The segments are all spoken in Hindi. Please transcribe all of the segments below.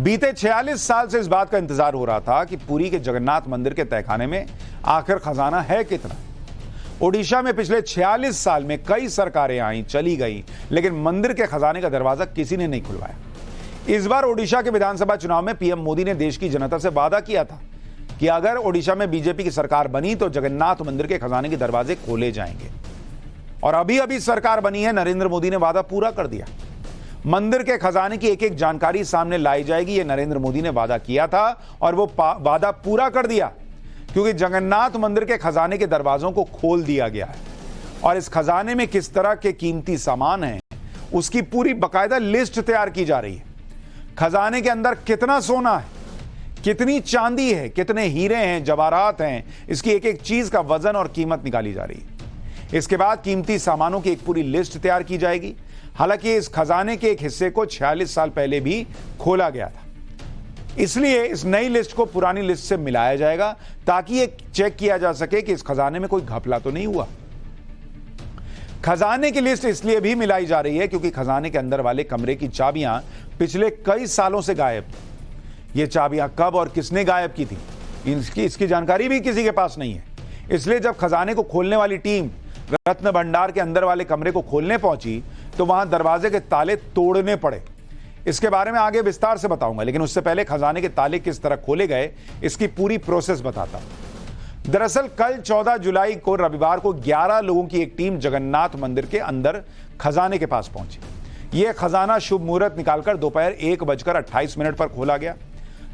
बीते 46 साल से इस बात का इंतजार हो रहा था कि पुरी के जगन्नाथ मंदिर के तहखाने में आखिर खजाना है कितना। ओडिशा में पिछले 46 साल में कई सरकारें आई चली गई, लेकिन मंदिर के खजाने का दरवाजा किसी ने नहीं खुलवाया। इस बार ओडिशा के विधानसभा चुनाव में पीएम मोदी ने देश की जनता से वादा किया था कि अगर ओडिशा में बीजेपी की सरकार बनी तो जगन्नाथ मंदिर के खजाने के दरवाजे खोले जाएंगे। और अभी अभी सरकार बनी है, नरेंद्र मोदी ने वादा पूरा कर दिया। मंदिर के खजाने की एक एक जानकारी सामने लाई जाएगी, यह नरेंद्र मोदी ने वादा किया था और वो वादा पूरा कर दिया, क्योंकि जगन्नाथ मंदिर के खजाने के दरवाजों को खोल दिया गया है। और इस खजाने में किस तरह के कीमती सामान हैं, उसकी पूरी बकायदा लिस्ट तैयार की जा रही है। खजाने के अंदर कितना सोना है, कितनी चांदी है, कितने हीरे हैं, जवाहरात हैं, इसकी एक एक चीज का वजन और कीमत निकाली जा रही है। इसके बाद कीमती सामानों की एक पूरी लिस्ट तैयार की जाएगी। हालांकि इस खजाने के एक हिस्से को 46 साल पहले भी खोला गया था, इसलिए इस नई लिस्ट को पुरानी लिस्ट से मिलाया जाएगा ताकि ये चेक किया जा सके कि इस खजाने में कोई घपला तो नहीं हुआ। खजाने की लिस्ट इसलिए भी मिलाई जा रही है क्योंकि खजाने के अंदर वाले कमरे की चाबियां पिछले कई सालों से गायब थी। ये चाबियां कब और किसने गायब की थी, इसकी जानकारी भी किसी के पास नहीं है। इसलिए जब खजाने को खोलने वाली टीम रत्न भंडार के अंदर वाले कमरे को खोलने पहुंची तो वहां दरवाजे के ताले तोड़ने पड़े। इसके बारे में आगे विस्तार से बताऊंगा, लेकिन उससे पहले खजाने के ताले किस तरह खोले गए इसकी पूरी प्रोसेस बताता हूं। दरअसल कल 14 जुलाई को रविवार को 11 लोगों की एक टीम जगन्नाथ मंदिर के अंदर खजाने के पास पहुंची। यह खजाना शुभ मुहूर्त निकालकर दोपहर 1:28 पर खोला गया।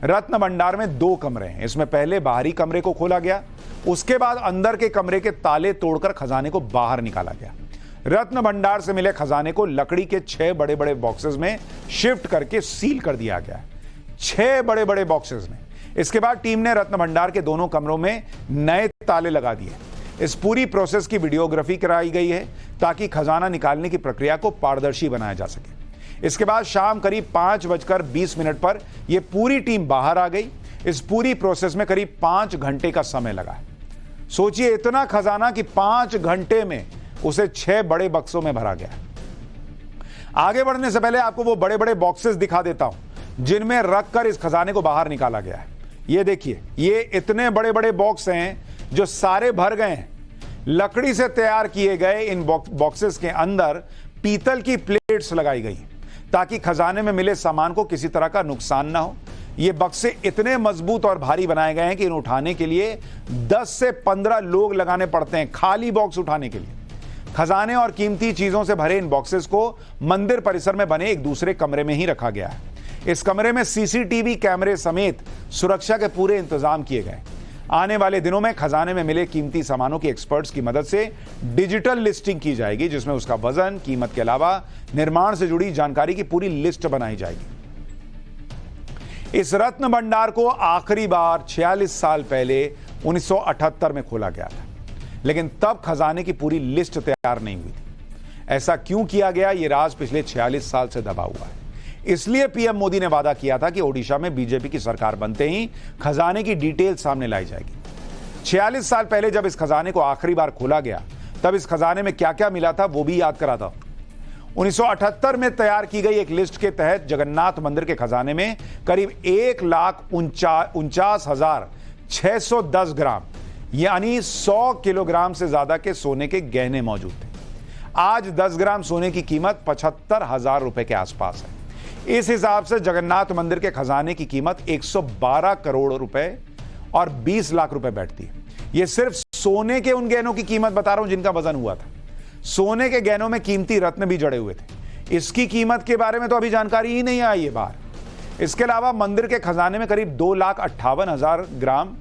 रत्न भंडार में 2 कमरे हैं, इसमें पहले बाहरी कमरे को खोला गया, उसके बाद अंदर के कमरे के ताले तोड़कर खजाने को बाहर निकाला गया। रत्न भंडार से मिले खजाने को लकड़ी के 6 बड़े बड़े बॉक्सेस में शिफ्ट करके सील कर दिया गया, 6 बड़े बड़े बॉक्सेस में। इसके बाद टीम ने रत्न भंडार के दोनों कमरों में नए ताले लगा दिए। इस पूरी प्रोसेस की वीडियोग्राफी कराई गई है ताकि खजाना निकालने की प्रक्रिया को पारदर्शी बनाया जा सके। इसके बाद शाम करीब 5:20 पर यह पूरी टीम बाहर आ गई। इस पूरी प्रोसेस में करीब 5 घंटे का समय लगा। सोचिए, इतना खजाना कि 5 घंटे में उसे 6 बड़े बक्सों में भरा गया। आगे बढ़ने से पहले आपको वो बड़े बड़े बॉक्सेस दिखा देता हूं जिनमें रखकर इस खजाने को बाहर निकाला गया है। ये देखिए, ये इतने बड़े बड़े बॉक्स हैं जो सारे भर गए हैं। लकड़ी से तैयार किए गए इन बॉक्सेस के अंदर पीतल की प्लेट्स लगाई गई ताकि खजाने में मिले सामान को किसी तरह का नुकसान ना हो। ये बक्से इतने मजबूत और भारी बनाए गए हैं कि इन उठाने के लिए 10 से 15 लोग लगाने पड़ते हैं, खाली बॉक्स उठाने के लिए। खजाने और कीमती चीजों से भरे इन बॉक्सेस को मंदिर परिसर में बने एक दूसरे कमरे में ही रखा गया है। इस कमरे में सीसीटीवी कैमरे समेत सुरक्षा के पूरे इंतजाम किए गए। आने वाले दिनों में खजाने में मिले कीमती सामानों की एक्सपर्ट्स की मदद से डिजिटल लिस्टिंग की जाएगी, जिसमें उसका वजन, कीमत के अलावा निर्माण से जुड़ी जानकारी की पूरी लिस्ट बनाई जाएगी। इस रत्न भंडार को आखिरी बार 46 साल पहले 1978 में खोला गया था, लेकिन तब खजाने की पूरी लिस्ट तैयार नहीं हुई थी। ऐसा क्यों किया गया, यह राज पिछले 46 साल से दबा हुआ है। इसलिए पीएम मोदी ने वादा किया था कि ओडिशा में बीजेपी की सरकार बनते ही खजाने की डिटेल सामने लाई जाएगी। 46 साल पहले जब इस खजाने को आखिरी बार खोला गया तब इस खजाने में क्या क्या मिला था वो भी याद कराता हूं। 1978 में तैयार की गई एक लिस्ट के तहत जगन्नाथ मंदिर के खजाने में करीब 1,49,610 ग्राम यानी 100 किलोग्राम से ज्यादा के सोने के गहने मौजूद थे। आज 10 ग्राम सोने की कीमत 75,000 रुपए के आसपास है। इस हिसाब से जगन्नाथ मंदिर के खजाने की कीमत 112 करोड़ रुपए और 20 लाख रुपए बैठती है। यह सिर्फ सोने के उन गहनों की कीमत बता रहा हूं जिनका वजन हुआ था। सोने के गहनों में कीमती रत्न भी जड़े हुए थे। इसकी कीमत के बारे में तो अभी जानकारी ही नहीं आई है बाहर। इसके अलावा मंदिर के खजाने में करीब 2,58,000 ग्राम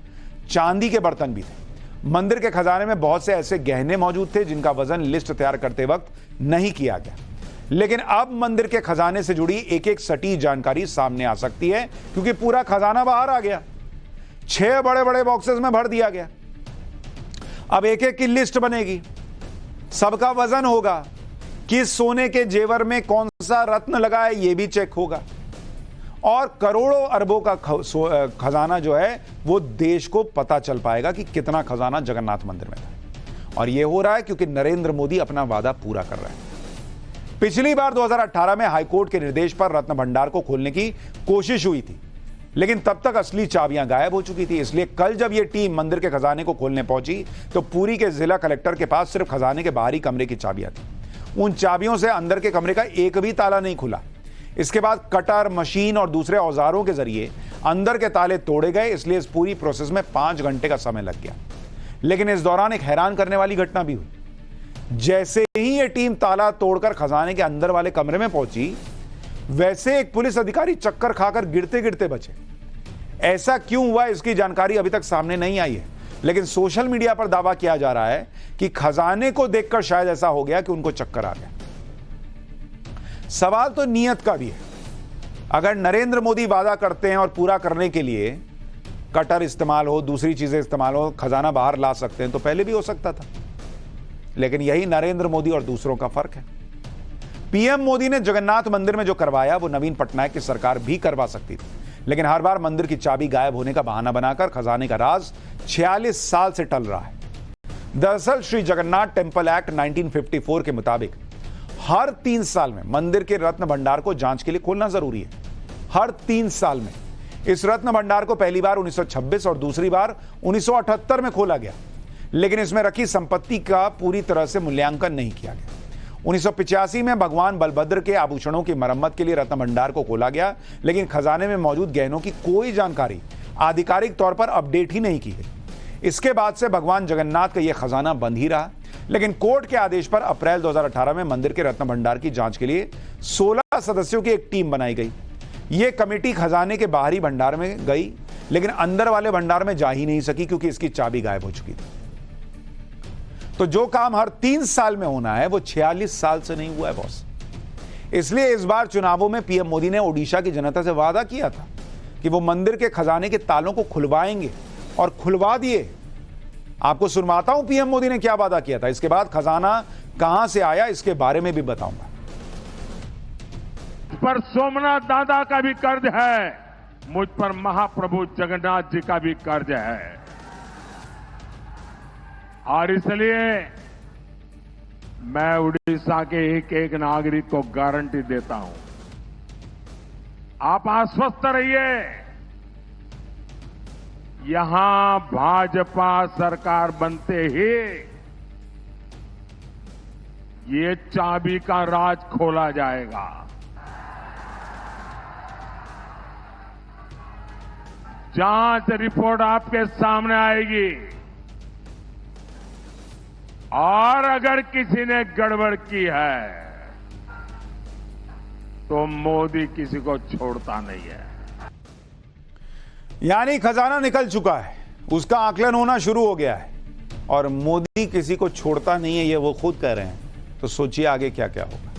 चांदी के बर्तन भी थे। मंदिर के खजाने में बहुत से ऐसे गहने मौजूद थे जिनका वजन लिस्ट तैयार करते वक्त नहीं किया गया, लेकिन अब मंदिर के खजाने से जुड़ी एक एक सटीक जानकारी सामने आ सकती है क्योंकि पूरा खजाना बाहर आ गया, 6 बड़े बड़े बॉक्सेस में भर दिया गया। अब एक एक की लिस्ट बनेगी, सबका वजन होगा, किस सोने के जेवर में कौन सा रत्न लगा है यह भी चेक होगा, और करोड़ों अरबों का खजाना जो है वो देश को पता चल पाएगा कि कितना खजाना जगन्नाथ मंदिर में था। और यह हो रहा है क्योंकि नरेंद्र मोदी अपना वादा पूरा कर रहे हैं। पिछली बार 2018 में हाईकोर्ट के निर्देश पर रत्न भंडार को खोलने की कोशिश हुई थी, लेकिन तब तक असली चाबियां गायब हो चुकी थी। इसलिए कल जब यह टीम मंदिर के खजाने को खोलने पहुंची तो पुरी के जिला कलेक्टर के पास सिर्फ खजाने के बाहरी कमरे की चाबियां थी। उन चाबियों से अंदर के कमरे का एक भी ताला नहीं खुला। इसके बाद कटर, मशीन और दूसरे औजारों के जरिए अंदर के ताले तोड़े गए। इसलिए इस पूरी प्रोसेस में 5 घंटे का समय लग गया। लेकिन इस दौरान एक हैरान करने वाली घटना भी हुई। जैसे ही यह टीम ताला तोड़कर खजाने के अंदर वाले कमरे में पहुंची, वैसे एक पुलिस अधिकारी चक्कर खाकर गिरते गिरते बचे। ऐसा क्यों हुआ, इसकी जानकारी अभी तक सामने नहीं आई है, लेकिन सोशल मीडिया पर दावा किया जा रहा है कि खजाने को देखकर शायद ऐसा हो गया कि उनको चक्कर आ गया। सवाल तो नीयत का भी है। अगर नरेंद्र मोदी वादा करते हैं और पूरा करने के लिए कटर इस्तेमाल हो, दूसरी चीजें इस्तेमाल हो, खजाना बाहर ला सकते हैं, तो पहले भी हो सकता था। लेकिन यही नरेंद्र मोदी और दूसरों का फर्क है। पीएम मोदी ने जगन्नाथ मंदिर में जो करवाया वो नवीन पटनायक की सरकार भी करवा सकती थी, लेकिन हर बार मंदिर की चाबी गायब होने का बहाना बनाकर खजाने का राज 46 साल से टल रहा है। दरअसल श्री जगन्नाथ टेम्पल एक्ट 1954 के मुताबिक हर 3 साल में मंदिर के रत्न भंडार को जांच के लिए खोलना जरूरी है। हर 3 साल में। इस रत्न भंडार को पहली बार 1926 और दूसरी बार 1978 में खोला गया, लेकिन इसमें रखी संपत्ति का पूरी तरह से मूल्यांकन नहीं किया गया। 1985 में भगवान बलभद्र के आभूषणों की मरम्मत के लिए रत्न भंडार को खोला गया, लेकिन खजाने में मौजूद गहनों की कोई जानकारी आधिकारिक तौर पर अपडेट ही नहीं की गई। इसके बाद से भगवान जगन्नाथ का यह खजाना बंद ही रहा। लेकिन कोर्ट के आदेश पर अप्रैल 2018 में मंदिर के रत्न भंडार की जांच के लिए 16 सदस्यों की एक टीम बनाई गई। यह कमेटी खजाने के बाहरी भंडार में गई, लेकिन अंदर वाले भंडार में जा ही नहीं सकी क्योंकि इसकी चाबी गायब हो चुकी थी। तो जो काम हर 3 साल में होना है वो 46 साल से नहीं हुआ है बॉस। इसलिए इस बार चुनावों में पीएम मोदी ने ओडिशा की जनता से वादा किया था कि वो मंदिर के खजाने के तालों को खुलवाएंगे, और खुलवा दिए। आपको सुनवाता हूं पीएम मोदी ने क्या वादा किया था। इसके बाद खजाना कहां से आया इसके बारे में भी बताऊंगा। पर सोमनाथ दादा का भी कर्ज है, मुझ पर महाप्रभु जगन्नाथ जी का भी कर्ज है, और इसलिए मैं उड़ीसा के एक एक नागरिक को गारंटी देता हूं, आप आश्वस्त रहिए, यहां भाजपा सरकार बनते ही ये चाबी का राज खोला जाएगा। जांच रिपोर्ट आपके सामने आएगी, और अगर किसी ने गड़बड़ की है तो मोदी किसी को छोड़ता नहीं है। यानी खजाना निकल चुका है, उसका आकलन होना शुरू हो गया है, और मोदी किसी को छोड़ता नहीं है, ये वो खुद कह रहे हैं। तो सोचिए आगे क्या क्या होगा।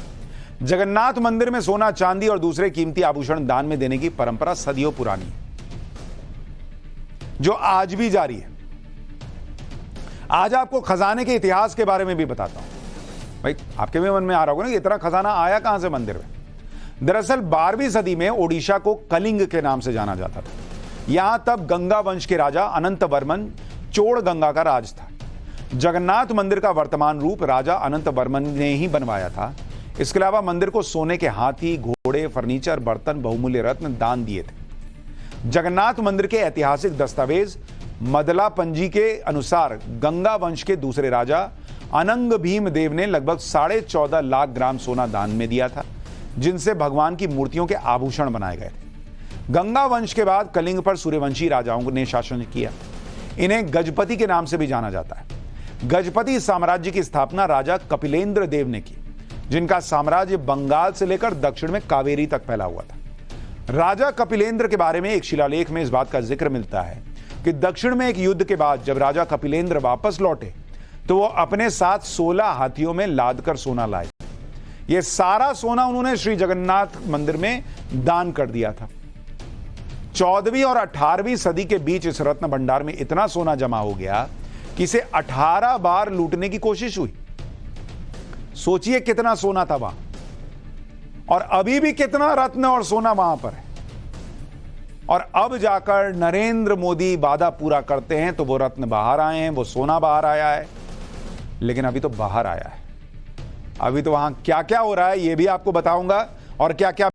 जगन्नाथ मंदिर में सोना, चांदी और दूसरे कीमती आभूषण दान में देने की परंपरा सदियों पुरानी है, जो आज भी जारी है। आज आपको खजाने के इतिहास के बारे में भी बताता हूं। भाई आपके भी मन में आ रहा होगा ना कि इतना खजाना आया कहां से मंदिर में। दरअसल 12वीं सदी में ओडिशा को कलिंग के नाम से जाना जाता था। यहां तब गंगा वंश के राजा अनंत वर्मन चोड़ गंगा का राज था। जगन्नाथ मंदिर का वर्तमान रूप राजा अनंत वर्मन ने ही बनवाया था। इसके अलावा मंदिर को सोने के हाथी, घोड़े, फर्नीचर, बर्तन, बहुमूल्य रत्न दान दिए थे। जगन्नाथ मंदिर के ऐतिहासिक दस्तावेज मदला पंजी के अनुसार गंगा वंश के दूसरे राजा अनंग भीम देव ने लगभग 14.5 लाख ग्राम सोना दान में दिया था, जिनसे भगवान की मूर्तियों के आभूषण बनाए गए थे। गंगा वंश के बाद कलिंग पर सूर्यवंशी राजाओं ने शासन किया। इन्हें गजपति के नाम से भी जाना जाता है। गजपति साम्राज्य की स्थापना राजा कपिलेंद्र देव ने की, जिनका साम्राज्य बंगाल से लेकर दक्षिण में कावेरी तक फैला हुआ था। राजा कपिलेंद्र के बारे में एक शिलालेख में इस बात का जिक्र मिलता है कि दक्षिण में एक युद्ध के बाद जब राजा कपिलेंद्र वापस लौटे तो वो अपने साथ 16 हाथियों में लाद कर सोना लाए। ये सारा सोना उन्होंने श्री जगन्नाथ मंदिर में दान कर दिया था। 14वीं और 18वीं सदी के बीच इस रत्न भंडार में इतना सोना जमा हो गया कि इसे 18 बार लूटने की कोशिश हुई। सोचिए कितना सोना था वहां, और अभी भी कितना रत्न और सोना वहां पर है। और अब जाकर नरेंद्र मोदी वादा पूरा करते हैं तो वो रत्न बाहर आए हैं, वो सोना बाहर आया है, लेकिन अभी तो बाहर आया है। अभी तो वहां क्या क्या हो रहा है ये भी आपको बताऊंगा और क्या क्या